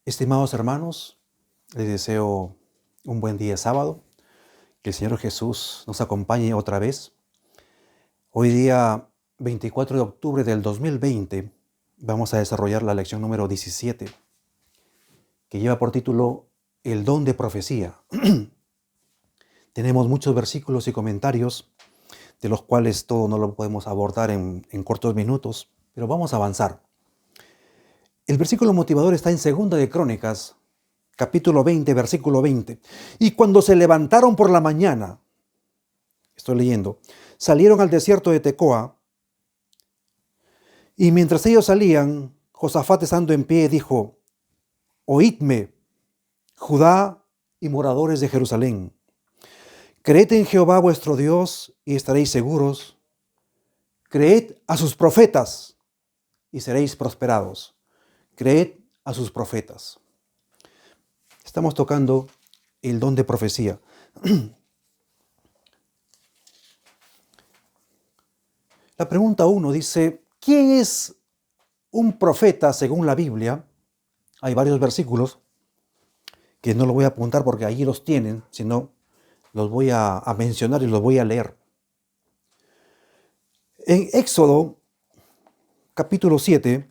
Estimados hermanos, les deseo un buen día sábado. Que el Señor Jesús nos acompañe otra vez. Hoy día 24 de octubre del 2020 vamos a desarrollar la lección número 17, que lleva por título El don de profecía. Tenemos muchos versículos y comentarios, de los cuales todo no lo podemos abordar en cortos minutos, pero vamos a avanzar. El versículo motivador está en 2 de Crónicas, capítulo 20, versículo 20. Y cuando se levantaron por la mañana, estoy leyendo, salieron al desierto de Tecoa, y mientras ellos salían, Josafat, estando en pie, dijo: Oídme, Judá y moradores de Jerusalén. Creed en Jehová vuestro Dios y estaréis seguros. Creed a sus profetas y seréis prosperados. Creed a sus profetas. Estamos tocando el don de profecía. La pregunta 1 dice: ¿quién es un profeta según la Biblia? Hay varios versículos que no los voy a apuntar porque allí los tienen, sino los voy a mencionar y los voy a leer. En Éxodo, capítulo 7,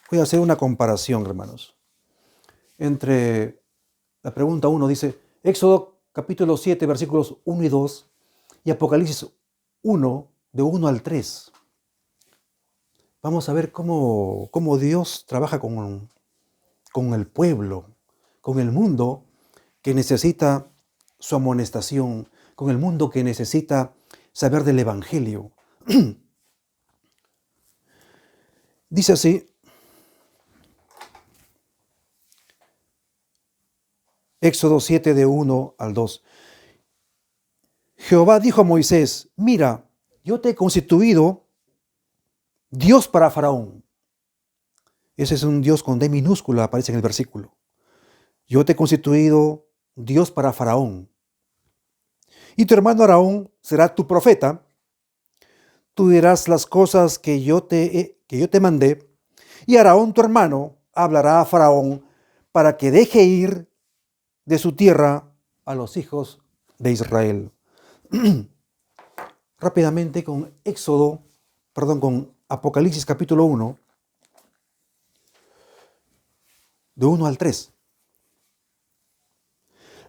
voy a hacer una comparación, hermanos, entre la pregunta 1, dice Éxodo capítulo 7, versículos 1 y 2, y Apocalipsis 1, de 1 al 3. Vamos a ver cómo Dios trabaja con el pueblo, con el mundo que necesita su amonestación, con el mundo que necesita saber del Evangelio. Dice así, Éxodo 7, de 1 al 2. Jehová dijo a Moisés: mira, yo te he constituido Dios para Faraón. Ese es un Dios con D minúscula, aparece en el versículo. Yo te he constituido Dios para Faraón. Y tu hermano Aarón será tu profeta. Tú dirás las cosas que yo te mandé, y Aarón tu hermano hablará a Faraón para que deje ir de su tierra a los hijos de Israel. Rápidamente con con Apocalipsis capítulo 1, de 1 al 3.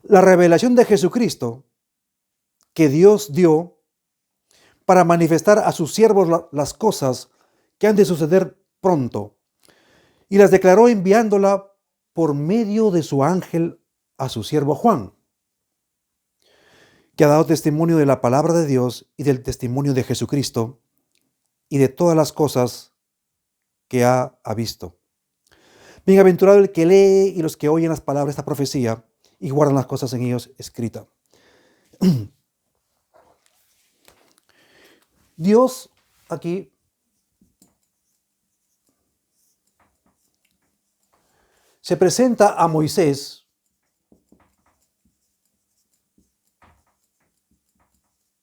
La revelación de Jesucristo que Dios dio para manifestar a sus siervos las cosas que han de suceder pronto, y las declaró enviándola por medio de su ángel a su siervo Juan, que ha dado testimonio de la palabra de Dios y del testimonio de Jesucristo y de todas las cosas que ha visto. Bienaventurado el que lee y los que oyen las palabras de esta profecía y guardan las cosas en ellos escritas. Dios aquí se presenta a Moisés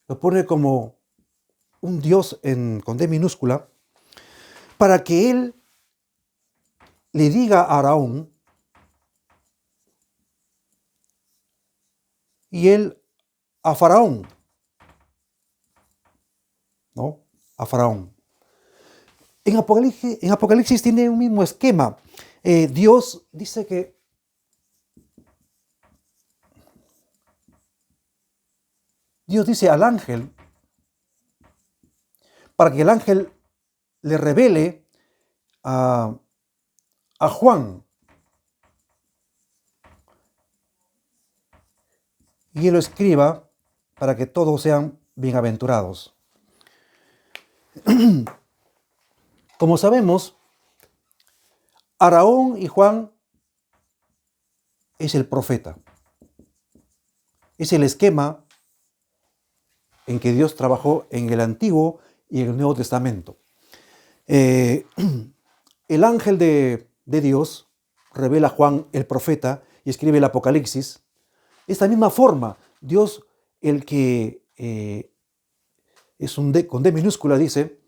lo pone como un Dios con D minúscula, para que él le diga a Aarón y él a Faraón, ¿no? A Faraón. En Apocalipsis tiene un mismo esquema. Dios dice que Dios dice al ángel, para que el ángel le revele a Juan, y él lo escriba para que todos sean bienaventurados. Como sabemos, Aarón y Juan es el profeta. Es el esquema en que Dios trabajó en el Antiguo y en el Nuevo Testamento. El ángel de Dios revela a Juan el profeta y escribe el Apocalipsis. De esta misma forma, Dios, el que es un D, con D minúscula dice,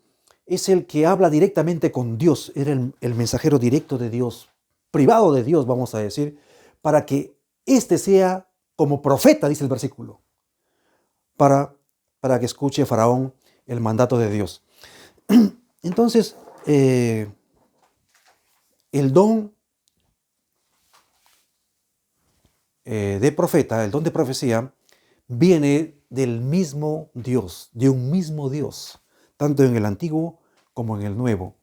es el que habla directamente con Dios, era el mensajero directo de Dios, privado de Dios, vamos a decir, para que éste sea como profeta, dice el versículo, para, para que escuche Faraón el mandato de Dios. Entonces, el don de profeta, el don de profecía, viene del mismo Dios, de un mismo Dios, tanto en el Antiguo como en el Nuevo.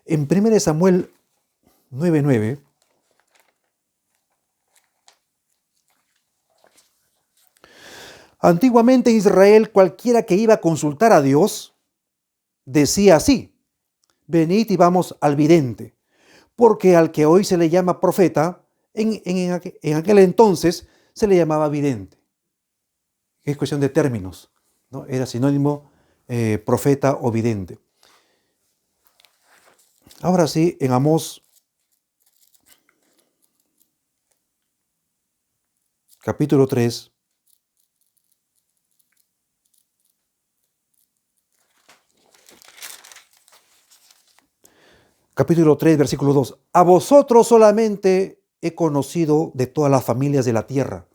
En 1 Samuel 9:9, antiguamente en Israel cualquiera que iba a consultar a Dios decía así, venid y vamos al vidente, porque al que hoy se le llama profeta, en aquel entonces se le llamaba vidente. Es cuestión de términos, ¿no? Era sinónimo profeta o vidente. Ahora sí, en Amós capítulo 3, versículo 2. A vosotros solamente he conocido de todas las familias de la tierra.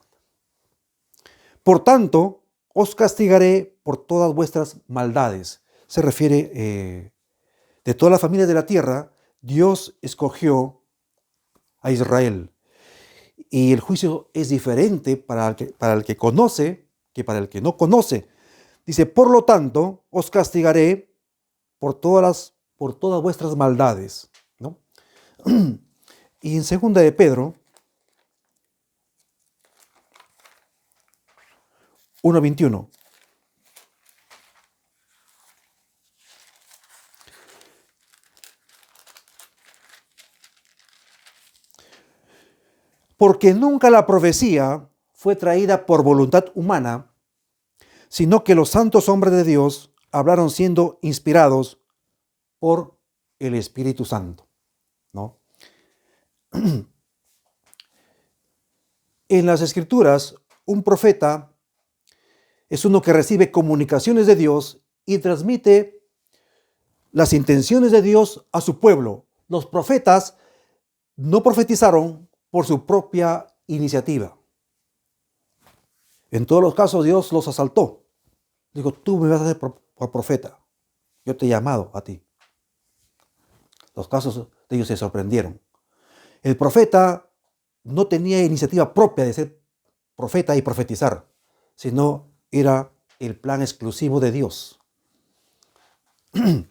Por tanto, os castigaré por todas vuestras maldades. Se refiere de todas las familias de la tierra, Dios escogió a Israel. Y el juicio es diferente para el que conoce que para el que no conoce. Dice, por lo tanto, os castigaré por todas vuestras maldades, ¿no? Y en segunda de Pedro 1:21. Porque nunca la profecía fue traída por voluntad humana, sino que los santos hombres de Dios hablaron siendo inspirados por el Espíritu Santo, ¿no? En las Escrituras, un profeta es uno que recibe comunicaciones de Dios y transmite las intenciones de Dios a su pueblo. Los profetas no profetizaron por su propia iniciativa. En todos los casos Dios los asaltó. Digo, tú me vas a hacer por profeta. Yo te he llamado a ti. Los casos de ellos se sorprendieron. El profeta no tenía iniciativa propia de ser profeta y profetizar, sino era el plan exclusivo de Dios. La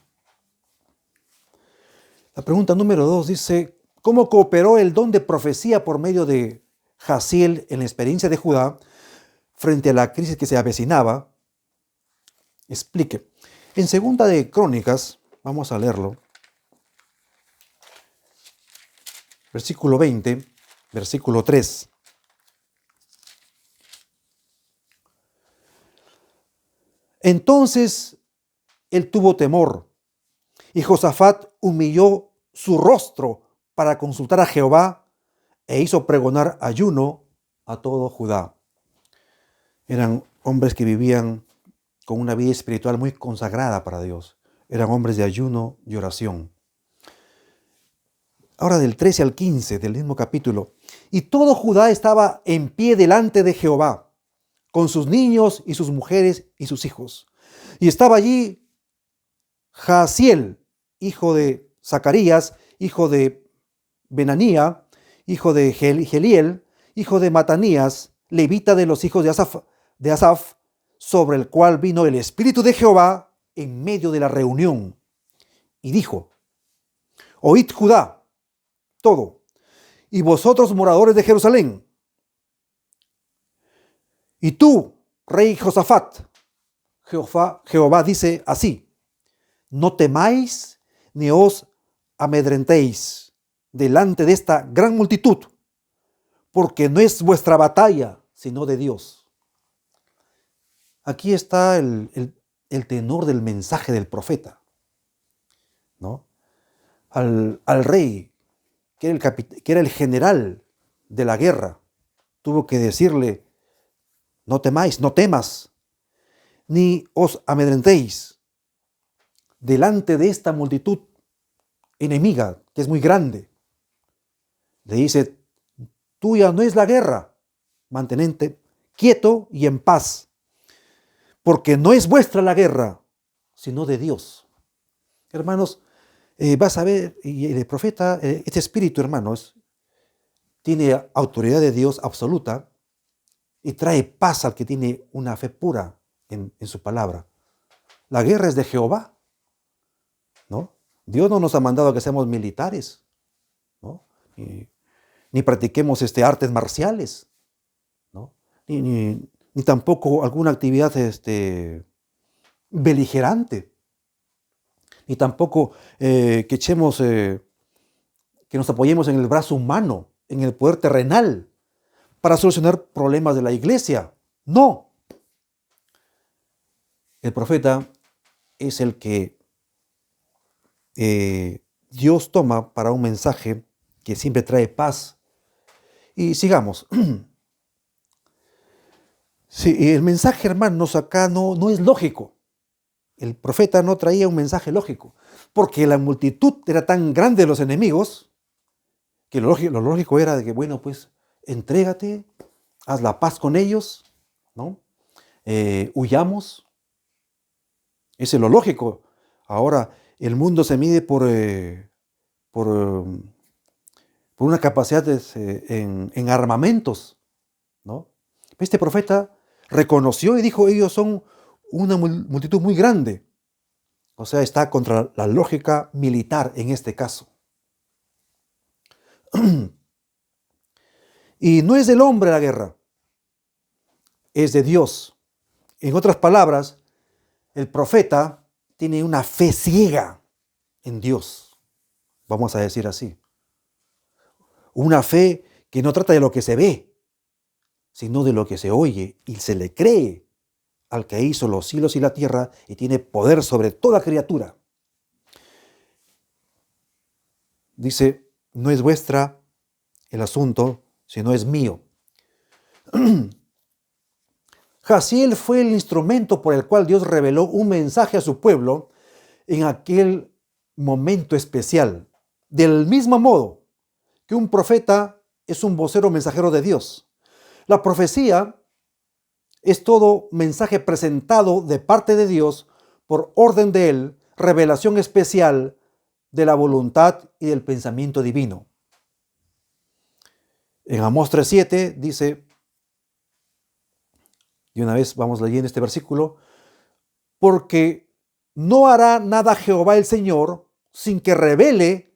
pregunta número 2 dice, ¿cómo cooperó el don de profecía por medio de Jaziel en la experiencia de Judá frente a la crisis que se avecinaba? Explique. En segunda de Crónicas, vamos a leerlo, versículo 20, versículo 3. Entonces él tuvo temor y Josafat humilló su rostro para consultar a Jehová e hizo pregonar ayuno a todo Judá. Eran hombres que vivían con una vida espiritual muy consagrada para Dios. Eran hombres de ayuno y oración. Ahora del 13 al 15 del mismo capítulo. Y todo Judá estaba en pie delante de Jehová, con sus niños y sus mujeres y sus hijos. Y estaba allí Jaziel, hijo de Zacarías, hijo de Benanía, hijo de Geliel, hijo de Matanías, levita de los hijos de Asaf, sobre el cual vino el Espíritu de Jehová en medio de la reunión. Y dijo, oíd Judá, todo, y vosotros moradores de Jerusalén, y tú, rey Josafat, Jehová dice así, no temáis ni os amedrentéis delante de esta gran multitud, porque no es vuestra batalla, sino de Dios. Aquí está el tenor del mensaje del profeta, ¿no? Al rey, que era el general de la guerra, tuvo que decirle, no temáis, no temas, ni os amedrentéis delante de esta multitud enemiga, que es muy grande. Le dice, tuya no es la guerra, mantenente quieto y en paz, porque no es vuestra la guerra, sino de Dios. Hermanos, vas a ver, y el profeta, este espíritu, hermanos, tiene autoridad de Dios absoluta y trae paz al que tiene una fe pura en su palabra. La guerra es de Jehová, ¿no? Dios no nos ha mandado a que seamos militares, ¿no? Ni practiquemos artes marciales, ¿no? Ni tampoco alguna actividad beligerante, ni tampoco que nos apoyemos en el brazo humano, en el poder terrenal, para solucionar problemas de la iglesia. No. El profeta es el que Dios toma para un mensaje que siempre trae paz. Y sigamos. Sí, el mensaje, hermanos, acá no es lógico. El profeta no traía un mensaje lógico, porque la multitud era tan grande de los enemigos, que lo lógico era de que, bueno, pues, entrégate, haz la paz con ellos, ¿no? Huyamos. Eso es lo lógico. Ahora, el mundo se mide por una capacidad en armamentos, ¿no? Este profeta reconoció y dijo, ellos son una multitud muy grande. O sea, está contra la lógica militar en este caso. Y no es del hombre la guerra, es de Dios. En otras palabras, el profeta tiene una fe ciega en Dios, vamos a decir así. Una fe que no trata de lo que se ve, sino de lo que se oye y se le cree al que hizo los cielos y la tierra y tiene poder sobre toda criatura. Dice, no es vuestra el asunto, sino es mío. Jaziel fue el instrumento por el cual Dios reveló un mensaje a su pueblo en aquel momento especial. Del mismo modo que un profeta es un vocero mensajero de Dios. La profecía es todo mensaje presentado de parte de Dios por orden de Él, revelación especial de la voluntad y del pensamiento divino. En Amós 3:7 dice, y una vez vamos leyendo este versículo, porque no hará nada Jehová el Señor sin que revele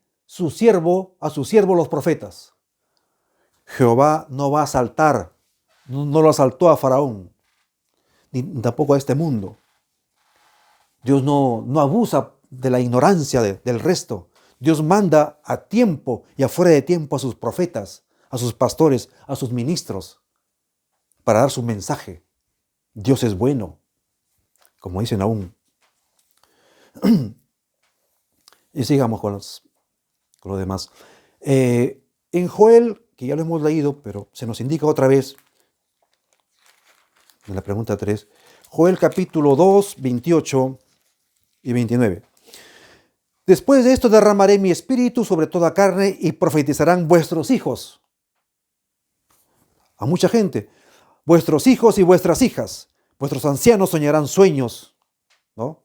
a su siervo los profetas. Jehová no va a asaltar, no lo asaltó a Faraón, ni tampoco a este mundo. Dios no abusa de la ignorancia del resto. Dios manda a tiempo y afuera de tiempo a sus profetas, a sus pastores, a sus ministros, para dar su mensaje. Dios es bueno, como dicen aún. Y sigamos con lo demás. En Joel, que ya lo hemos leído, pero se nos indica otra vez, en la pregunta 3, Joel capítulo 2, 28 y 29. Después de esto derramaré mi espíritu sobre toda carne y profetizarán vuestros hijos. A mucha gente. Vuestros hijos y vuestras hijas. Vuestros ancianos soñarán sueños, ¿no?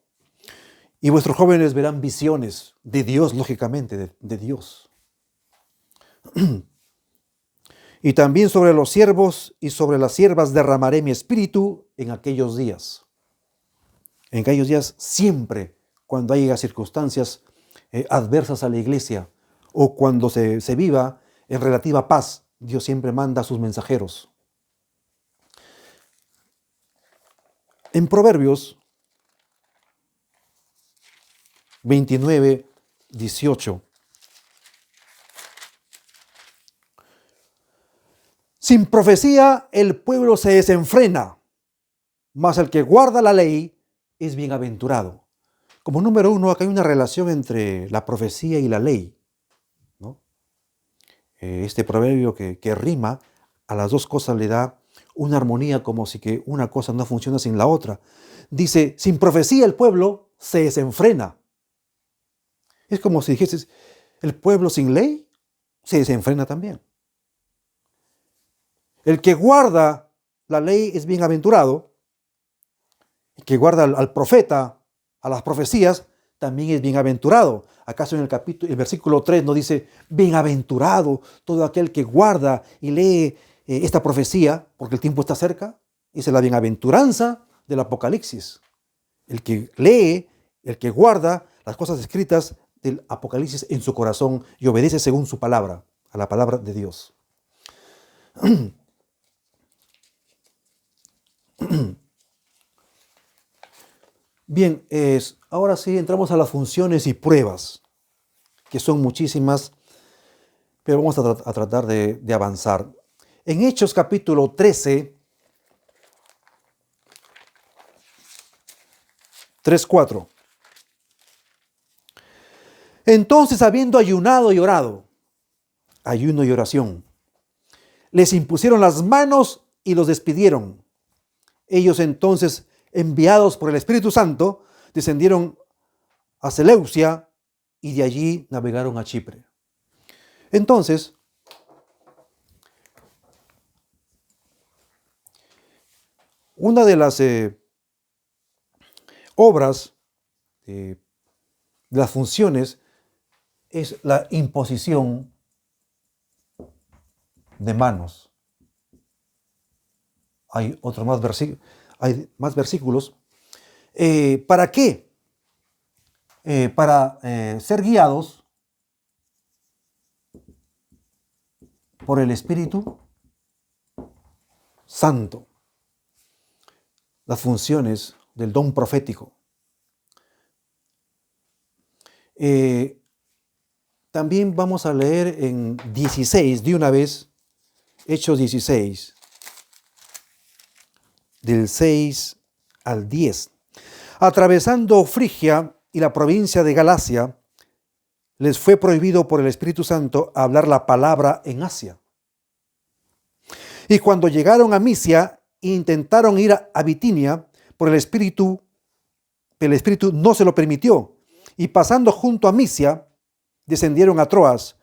Y vuestros jóvenes verán visiones de Dios, lógicamente, de Dios. Y también sobre los siervos y sobre las siervas derramaré mi espíritu en aquellos días. En aquellos días siempre, cuando haya circunstancias adversas a la iglesia o cuando se viva en relativa paz, Dios siempre manda a sus mensajeros. En Proverbios 29, 18. Sin profecía el pueblo se desenfrena, mas el que guarda la ley es bienaventurado. Como número uno, acá hay una relación entre la profecía y la ley, ¿no? Este proverbio que rima a las dos cosas le da una armonía como si que una cosa no funciona sin la otra. Dice, sin profecía el pueblo se desenfrena. Es como si dijese, el pueblo sin ley se desenfrena también. El que guarda la ley es bienaventurado. El que guarda al profeta, a las profecías, también es bienaventurado. ¿Acaso en el versículo 3 no dice, bienaventurado todo aquel que guarda y lee esta profecía, porque el tiempo está cerca? Esa es la bienaventuranza del Apocalipsis. El que lee, el que guarda las cosas escritas del Apocalipsis en su corazón y obedece según su palabra, a la palabra de Dios. Bien, ahora sí entramos a las funciones y pruebas, que son muchísimas, pero vamos a tratar de avanzar. En Hechos capítulo 13, 3, 4. Entonces, habiendo ayunado y orado, ayuno y oración, les impusieron las manos y los despidieron. Ellos entonces, enviados por el Espíritu Santo, descendieron a Seleucia y de allí navegaron a Chipre. Entonces, una de las obras, de las funciones, es la imposición de manos. Hay más versículos. ¿Para qué? Para ser guiados por el Espíritu Santo. Las funciones del don profético. También vamos a leer en 16, de una vez, Hechos 16, del 6 al 10. Atravesando Frigia y la provincia de Galacia, les fue prohibido por el Espíritu Santo hablar la palabra en Asia. Y cuando llegaron a Misia e intentaron ir a Bitinia, por el Espíritu no se lo permitió. Y pasando junto a Misia, descendieron a Troas.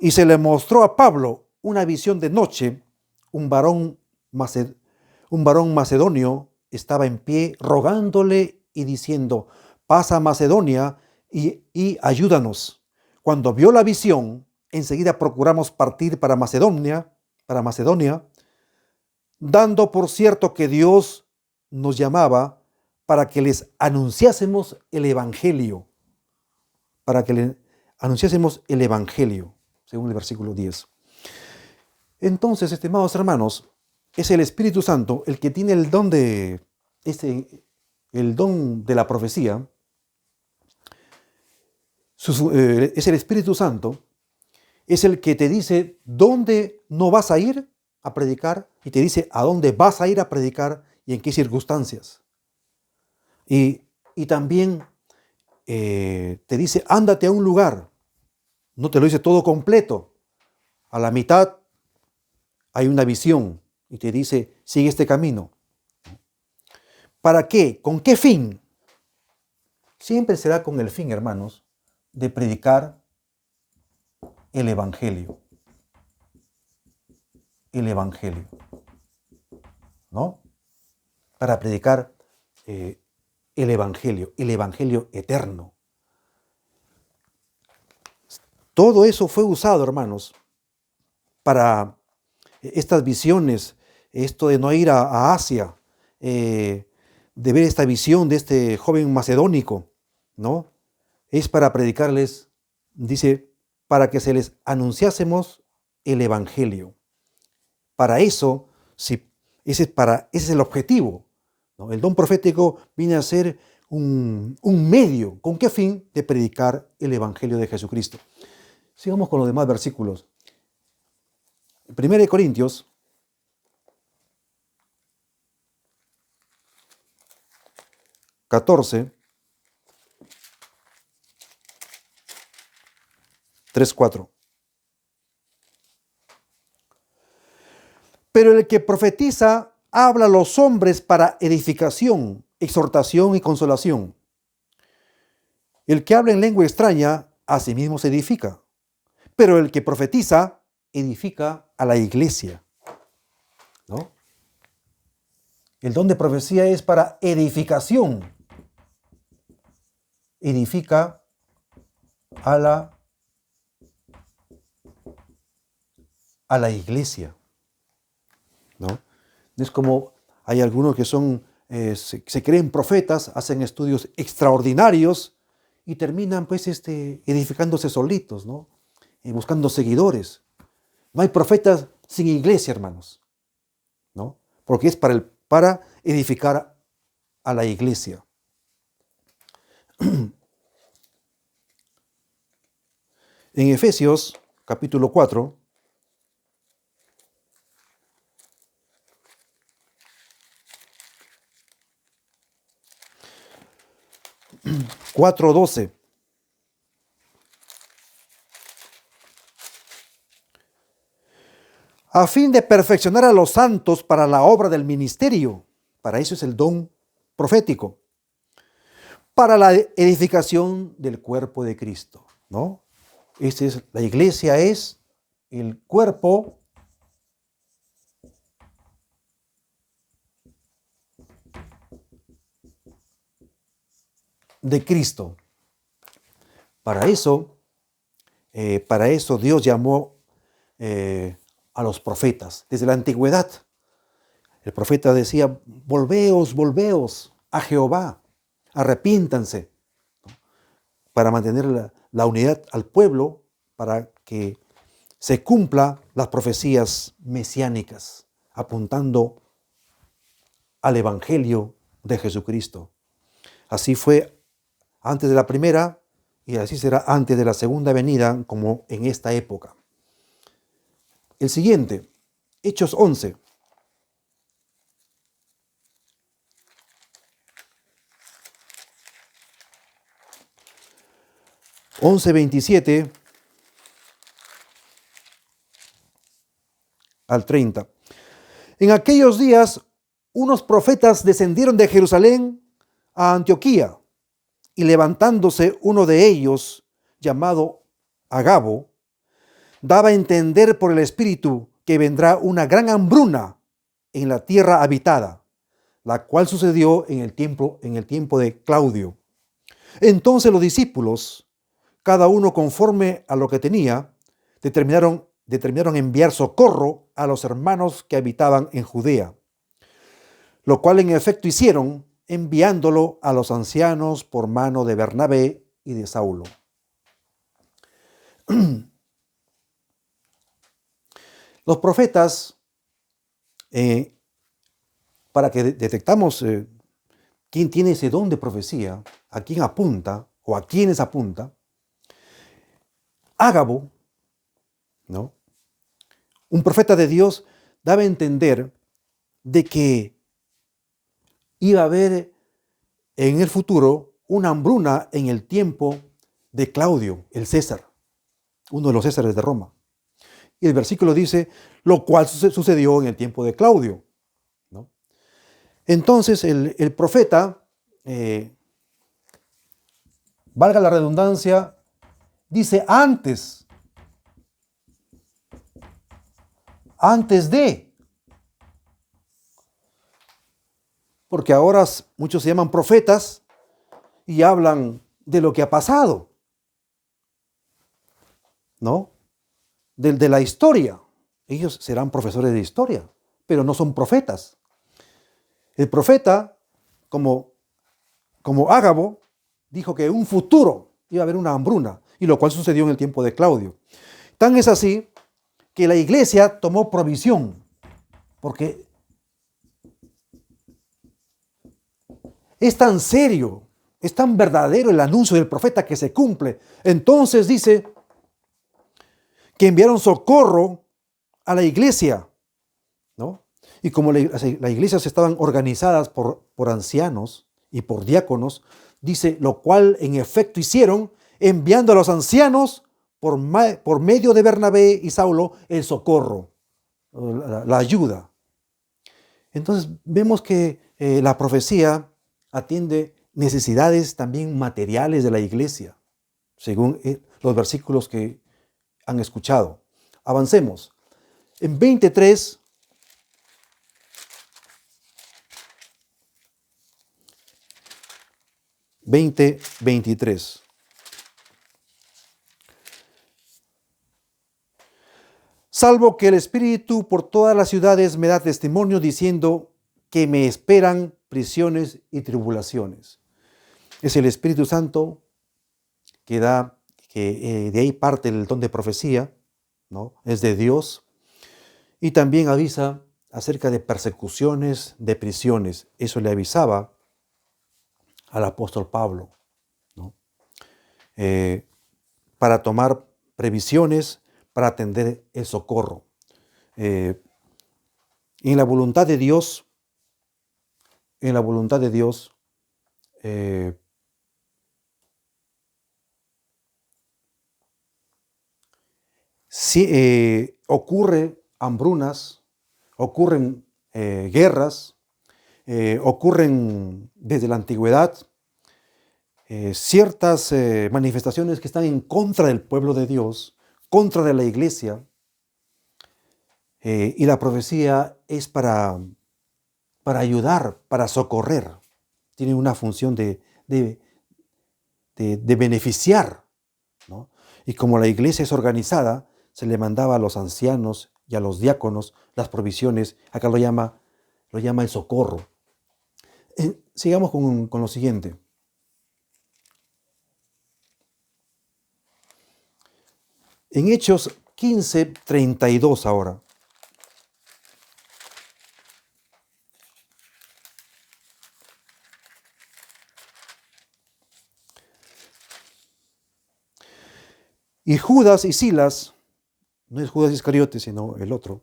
Y se le mostró a Pablo una visión de noche. Un varón macedonio estaba en pie rogándole y diciendo, pasa a Macedonia y ayúdanos. Cuando vio la visión, enseguida procuramos partir para Macedonia, dando por cierto que Dios nos llamaba para que les anunciásemos el Evangelio, según el versículo 10. Entonces, estimados hermanos, es el Espíritu Santo el que tiene el don de la profecía. Es el Espíritu Santo, es el que te dice dónde no vas a ir a predicar y te dice a dónde vas a ir a predicar y en qué circunstancias. Y también te dice, ándate a un lugar. No te lo dice todo completo. A la mitad hay una visión y te dice, sigue este camino. ¿Para qué? ¿Con qué fin? Siempre será con el fin, hermanos, de predicar el Evangelio. El Evangelio. ¿No? Para predicar el Evangelio eterno. Todo eso fue usado, hermanos, para estas visiones, esto de no ir a Asia, de ver esta visión de este joven macedónico, ¿no? Es para predicarles, dice, para que se les anunciásemos el Evangelio. Para eso, ese es el objetivo, ¿no? El don profético viene a ser un medio. ¿Con qué fin? De predicar el Evangelio de Jesucristo. Sigamos con los demás versículos. 1 Corintios, (14) 3, 4. Pero el que profetiza habla a los hombres para edificación, exhortación y consolación. El que habla en lengua extraña, a sí mismo se edifica. Pero el que profetiza, edifica a la iglesia, ¿no? El don de profecía es para edificación. Edifica a la iglesia, ¿no? Es como hay algunos que son, se creen profetas, hacen estudios extraordinarios y terminan pues edificándose solitos, ¿no? Buscando seguidores. No hay profetas sin iglesia, hermanos, ¿no? Porque es para edificar a la iglesia. En Efesios, capítulo 4, 4:12. A fin de perfeccionar a los santos para la obra del ministerio. Para eso es el don profético. Para la edificación del cuerpo de Cristo, ¿no? La iglesia es el cuerpo de Cristo. Para eso Dios llamó a los profetas desde la antigüedad. El profeta decía: volveos, volveos a Jehová, arrepiéntanse, ¿no? Para mantener la unidad al pueblo, para que se cumplan las profecías mesiánicas, apuntando al Evangelio de Jesucristo. Así fue antes de la primera y así será antes de la segunda venida, como en esta época. El siguiente, Hechos 11. Once 27 al 30. En aquellos días, unos profetas descendieron de Jerusalén a Antioquía, y levantándose uno de ellos, llamado Agabo, daba a entender por el Espíritu que vendrá una gran hambruna en la tierra habitada, la cual sucedió en el tiempo de Claudio. Entonces los discípulos, cada uno conforme a lo que tenía, determinaron enviar socorro a los hermanos que habitaban en Judea, lo cual en efecto hicieron, enviándolo a los ancianos por mano de Bernabé y de Saulo. Los profetas, para que detectamos quién tiene ese don de profecía, a quién apunta o a quiénes apunta, Ágabo, ¿no?, un profeta de Dios, daba a entender de que iba a haber en el futuro una hambruna en el tiempo de Claudio, el César, uno de los Césares de Roma. Y el versículo dice, lo cual sucedió en el tiempo de Claudio, ¿no? Entonces el profeta, valga la redundancia, dice antes de, porque ahora muchos se llaman profetas y hablan de lo que ha pasado, ¿no? De la historia. Ellos serán profesores de historia, pero no son profetas. El profeta, como Ágabo, dijo que en un futuro iba a haber una hambruna, y lo cual sucedió en el tiempo de Claudio. Tan es así que la iglesia tomó provisión, porque es tan serio, es tan verdadero el anuncio del profeta que se cumple. Entonces dice que enviaron socorro a la iglesia, ¿no? Y como las iglesias estaban organizadas por ancianos y por diáconos, dice, lo cual en efecto hicieron, enviando a los ancianos por medio de Bernabé y Saulo el socorro, la ayuda, Entonces vemos que la profecía atiende necesidades también materiales de la iglesia, según los versículos que han escuchado. Avancemos. En 23, 23. Salvo que el Espíritu por todas las ciudades me da testimonio diciendo que me esperan prisiones y tribulaciones. Es el Espíritu Santo que da, que de ahí parte el don de profecía, ¿no? Es de Dios. Y también avisa acerca de persecuciones, de prisiones. Eso le avisaba al apóstol Pablo, ¿no? Para tomar previsiones, para atender el socorro. En la voluntad de Dios, en la voluntad de Dios, si ocurre hambrunas, ocurren guerras, ocurren desde la antigüedad ciertas manifestaciones que están en contra del pueblo de Dios, contra de la iglesia, y la profecía es para ayudar, para socorrer. Tiene una función de beneficiar, ¿no? Y como la iglesia es organizada, se le mandaba a los ancianos y a los diáconos las provisiones. Acá lo llama el socorro. Sigamos con lo siguiente. En Hechos 15:32 ahora. Y Judas y Silas, no es Judas Iscariote, sino el otro,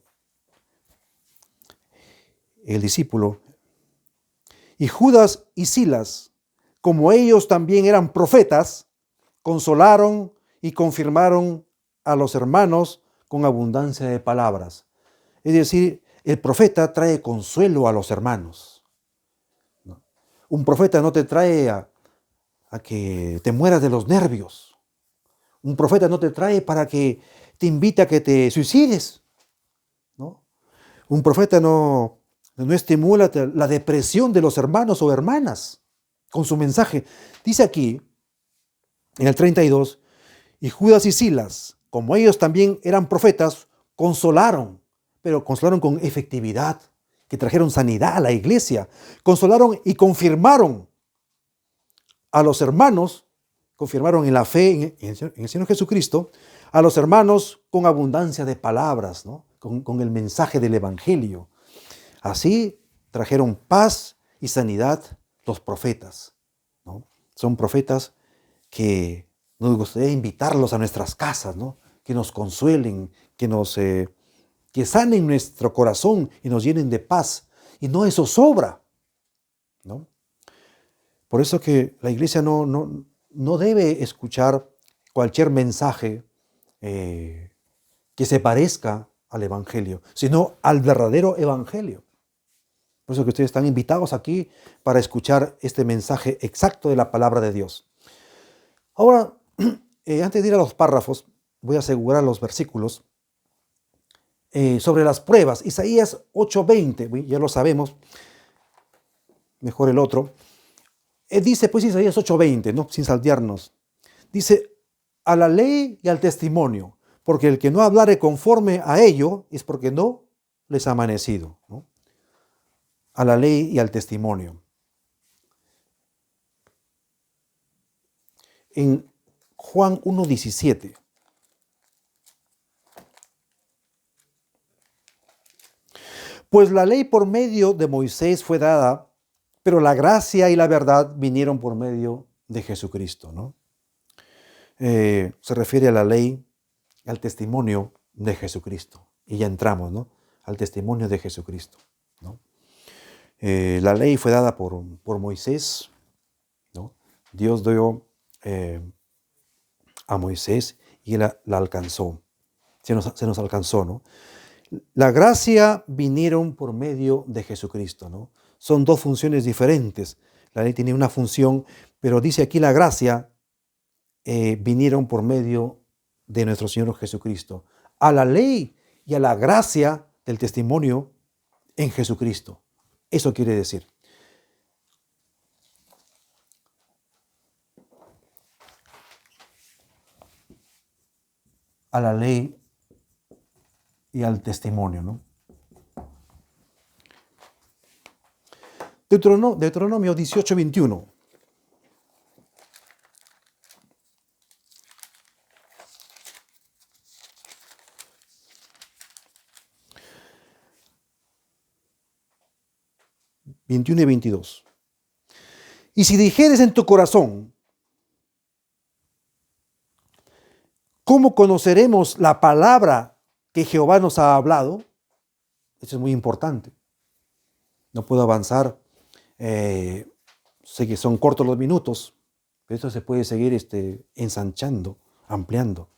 el discípulo. Y Judas y Silas, como ellos también eran profetas, consolaron y confirmaron a los hermanos con abundancia de palabras. Es decir, el profeta trae consuelo a los hermanos, ¿no? Un profeta no te trae a que te mueras de los nervios. Un profeta no te trae para que te invite a que te suicides, ¿no? Un profeta no estimula la depresión de los hermanos o hermanas con su mensaje. Dice aquí, en el 32, y Judas y Silas, como ellos también eran profetas, consolaron, pero consolaron con efectividad, que trajeron sanidad a la iglesia. Consolaron y confirmaron a los hermanos, confirmaron en la fe en el Señor Jesucristo, a los hermanos con abundancia de palabras, ¿no? Con el mensaje del Evangelio. Así trajeron paz y sanidad los profetas, ¿no? Son profetas que nos gustaría invitarlos a nuestras casas, ¿no? Que nos consuelen, que sanen nuestro corazón y nos llenen de paz. Y no eso sobra, ¿no? Por eso que la iglesia no debe escuchar cualquier mensaje que se parezca al Evangelio, sino al verdadero Evangelio. Por eso que ustedes están invitados aquí para escuchar este mensaje exacto de la palabra de Dios. Ahora, antes de ir a los párrafos, voy a asegurar los versículos sobre las pruebas. Isaías 8:20, ya lo sabemos, mejor el otro. Dice pues Isaías 8:20, ¿no? Sin saltearnos. Dice, a la ley y al testimonio, porque el que no hablare conforme a ello es porque no les ha amanecido, ¿no? A la ley y al testimonio. En Juan 1:17. Pues la ley por medio de Moisés fue dada, pero la gracia y la verdad vinieron por medio de Jesucristo, ¿no? Se refiere a la ley, al testimonio de Jesucristo. Y ya entramos, ¿no? Al testimonio de Jesucristo, ¿no? La ley fue dada por Moisés, ¿no? Dios dio a Moisés y él la alcanzó. Se nos alcanzó, ¿no? La gracia vinieron por medio de Jesucristo, ¿no? Son dos funciones diferentes. La ley tiene una función, pero dice aquí la gracia vinieron por medio de nuestro Señor Jesucristo. A la ley y a la gracia del testimonio en Jesucristo. Eso quiere decir. A la ley y al testimonio, ¿no? Deuteronomio 18:21. Y 22. Y si dijeres en tu corazón, ¿cómo conoceremos la palabra que Jehová nos ha hablado? Eso es muy importante. No puedo avanzar. Sé que son cortos los minutos, pero esto se puede seguir ensanchando, ampliando.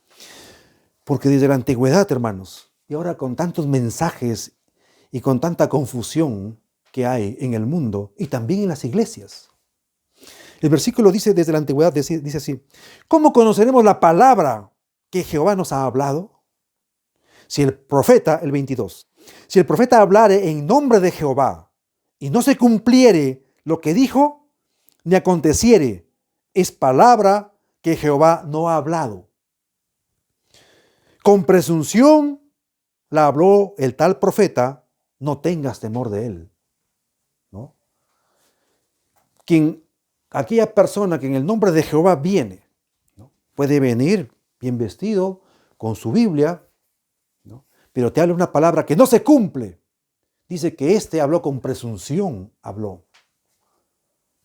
Porque desde la antigüedad, hermanos, y ahora con tantos mensajes y con tanta confusión que hay en el mundo y también en las iglesias. El versículo dice desde la antigüedad, dice así: ¿cómo conoceremos la palabra que Jehová nos ha hablado? Si el profeta, el 22, si el profeta hablare en nombre de Jehová y no se cumpliere lo que dijo, ni aconteciere, es palabra que Jehová no ha hablado. Con presunción la habló el tal profeta, no tengas temor de él. ¿No? Aquella persona que en el nombre de Jehová viene, ¿no? Puede venir bien vestido, con su Biblia, ¿no? Pero te habla una palabra que no se cumple. Dice que habló con presunción, habló.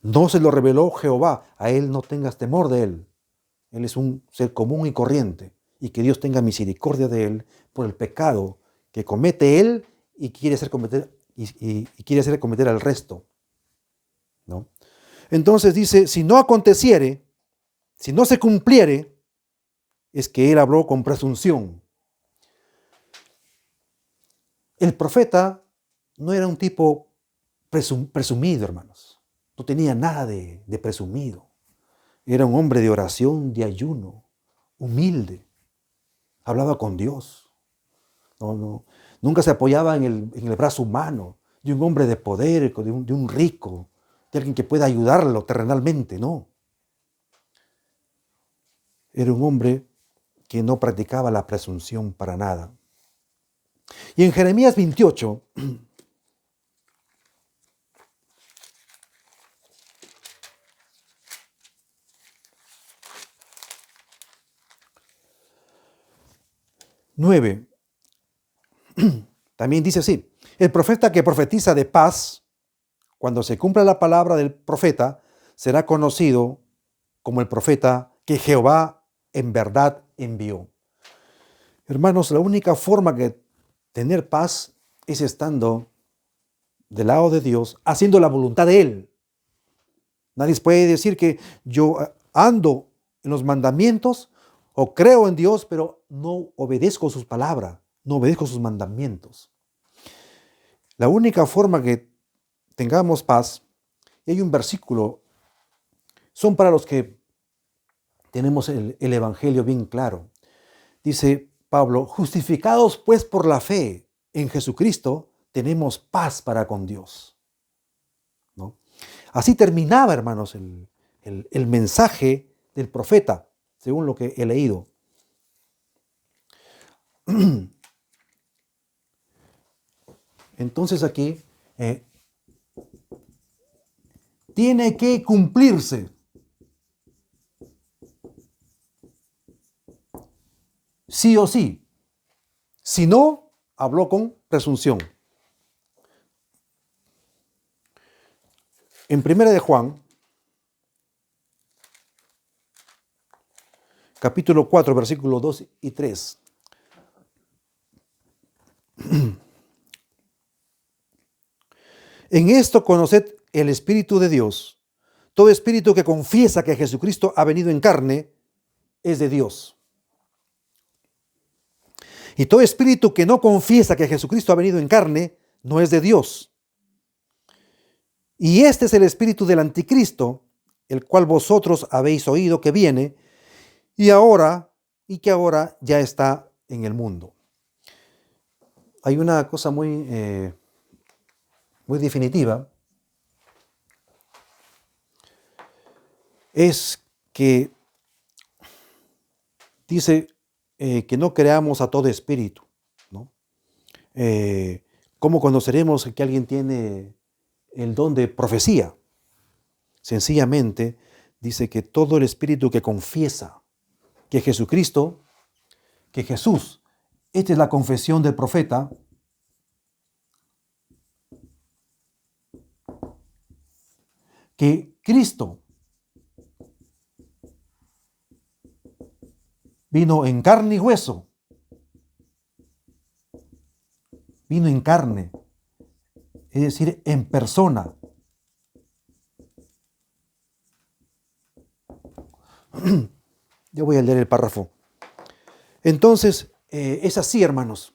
No se lo reveló Jehová, a él no tengas temor de él. Él es un ser común y corriente, y que Dios tenga misericordia de él por el pecado que comete él y quiere hacer cometer al resto, ¿no? Entonces dice, si no aconteciere, si no se cumpliere, es que él habló con presunción. El profeta no era un tipo presumido, hermanos. No tenía nada de presumido. Era un hombre de oración, de ayuno, humilde. Hablaba con Dios. Nunca se apoyaba en el brazo humano de un hombre de poder, de un rico, de alguien que pueda ayudarlo terrenalmente, no. Era un hombre que no practicaba la presunción para nada. Y en Jeremías 28, nueve, también dice así: el profeta que profetiza de paz, cuando se cumpla la palabra del profeta, será conocido como el profeta que Jehová en verdad envió. Hermanos, la única forma de tener paz es estando del lado de Dios, haciendo la voluntad de Él. Nadie puede decir que yo ando en los mandamientos o creo en Dios, pero no obedezco sus palabras, no obedezco sus mandamientos. La única forma que tengamos paz, y hay un versículo, son para los que tenemos el Evangelio bien claro. Dice Pablo, justificados pues por la fe en Jesucristo, tenemos paz para con Dios, ¿no? Así terminaba, hermanos, el mensaje del profeta, según lo que he leído. Entonces aquí tiene que cumplirse. Sí o sí. Si no, habló con presunción. En 1 de Juan, capítulo 4, versículos 2 y 3. En esto conoced el Espíritu de Dios. Todo espíritu que confiesa que Jesucristo ha venido en carne es de Dios. Y todo espíritu que no confiesa que Jesucristo ha venido en carne, no es de Dios. Y este es el espíritu del anticristo, el cual vosotros habéis oído que viene, y que ahora ya está en el mundo. Hay una cosa muy definitiva, es que dice que no creamos a todo espíritu, ¿no? ¿Cómo conoceremos que alguien tiene el don de profecía? Sencillamente dice que todo el espíritu que confiesa que Jesucristo, que Jesús, esta es la confesión del profeta, que Cristo vino en carne y hueso, vino en carne, es decir, en persona. Yo voy a leer el párrafo. Entonces, es así, hermanos.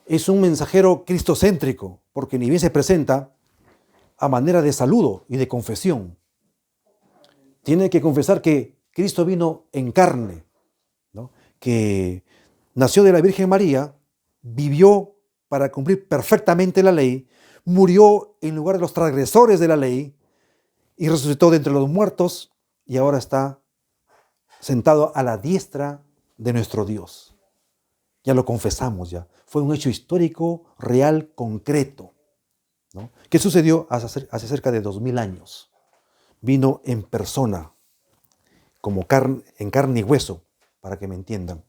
Es un mensajero cristocéntrico, porque ni bien se presenta a manera de saludo y de confesión. Tiene que confesar que Cristo vino en carne, ¿no? Que nació de la Virgen María, vivió para cumplir perfectamente la ley, murió en lugar de los transgresores de la ley y resucitó de entre los muertos y ahora está sentado a la diestra de nuestro Dios. Ya lo confesamos ya. Fue un hecho histórico, real, concreto, ¿no? Que sucedió hace cerca de 2000 años. Vino en persona, como en carne y hueso, para que me entiendan.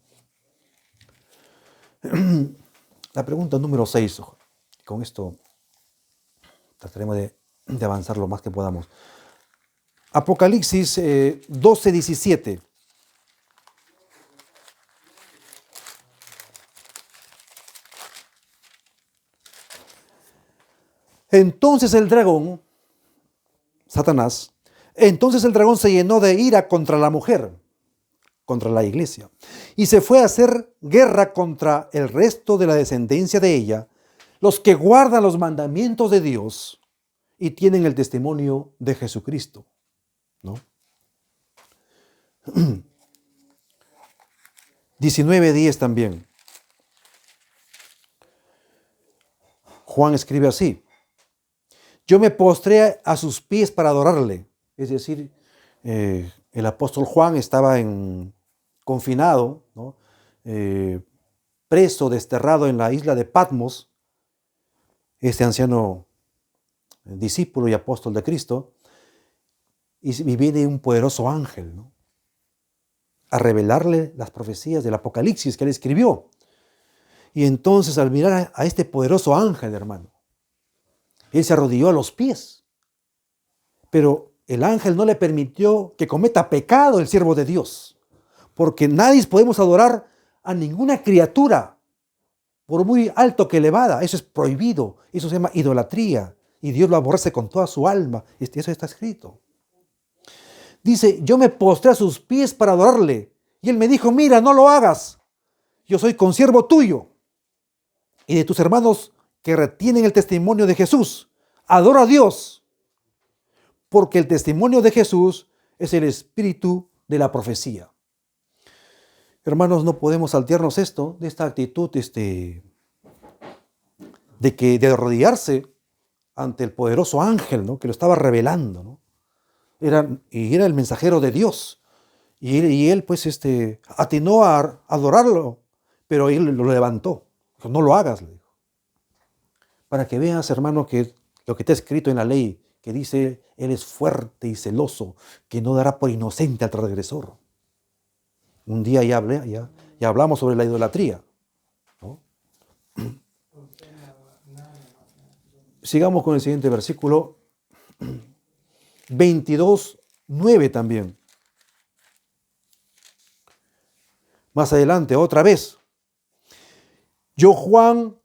La pregunta número 6. Con esto trataremos de avanzar lo más que podamos. Apocalipsis 12:17. Entonces el dragón, Satanás, se llenó de ira contra la mujer, contra la iglesia, y se fue a hacer guerra contra el resto de la descendencia de ella, los que guardan los mandamientos de Dios y tienen el testimonio de Jesucristo, ¿no? 19:10 también. Juan escribe así: yo me postré a sus pies para adorarle. Es decir, el apóstol Juan estaba confinado, ¿no? Preso, desterrado en la isla de Patmos, este anciano discípulo y apóstol de Cristo, y viene un poderoso ángel, ¿no? A revelarle las profecías del Apocalipsis que él escribió. Y entonces, al mirar a este poderoso ángel, hermano, él se arrodilló a los pies. Pero el ángel no le permitió que cometa pecado el siervo de Dios. Porque nadie podemos adorar a ninguna criatura, por muy alto que elevada. Eso es prohibido. Eso se llama idolatría. Y Dios lo aborrece con toda su alma. Eso está escrito. Dice, yo me postré a sus pies para adorarle. Y él me dijo, mira, no lo hagas. Yo soy consiervo tuyo y de tus hermanos que retienen el testimonio de Jesús. Adora a Dios, porque el testimonio de Jesús es el espíritu de la profecía. Hermanos, no podemos saltearnos de esta actitud de arrodillarse ante el poderoso ángel, ¿no? Que lo estaba revelando, ¿no? Era el mensajero de Dios. Y él pues atinó a adorarlo, pero él lo levantó. Dijo, no lo hagas, le dijo. Para que veas, hermano, que lo que está escrito en la ley, que dice, él es fuerte y celoso, que no dará por inocente al transgresor. Un día ya hablamos sobre la idolatría, ¿no? Sigamos con el siguiente versículo, 22:9 también. Más adelante, otra vez. Yo, Juan,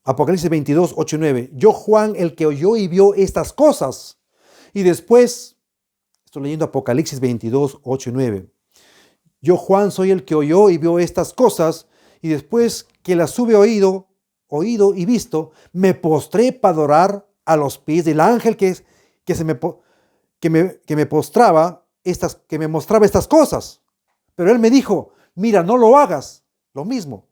Apocalipsis 22:8-9. Yo, Juan, el que oyó y vio estas cosas. Y después, estoy leyendo Apocalipsis 22:8-9. Yo, Juan, soy el que oyó y vio estas cosas, y después que las hube oído y visto, me postré para adorar a los pies del ángel que me mostraba estas cosas. Pero él me dijo, mira, no lo hagas. Lo mismo.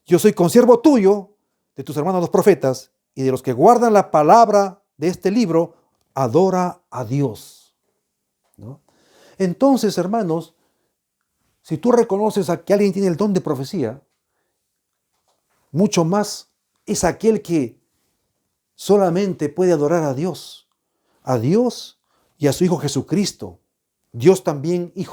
Yo soy consiervo tuyo, de tus hermanos los profetas, y de los que guardan la palabra de este libro, adora a Dios, ¿no? Entonces, hermanos, si tú reconoces a que alguien tiene el don de profecía, mucho más es aquel que solamente puede adorar a Dios y a su Hijo Jesucristo. Dios también, Hijo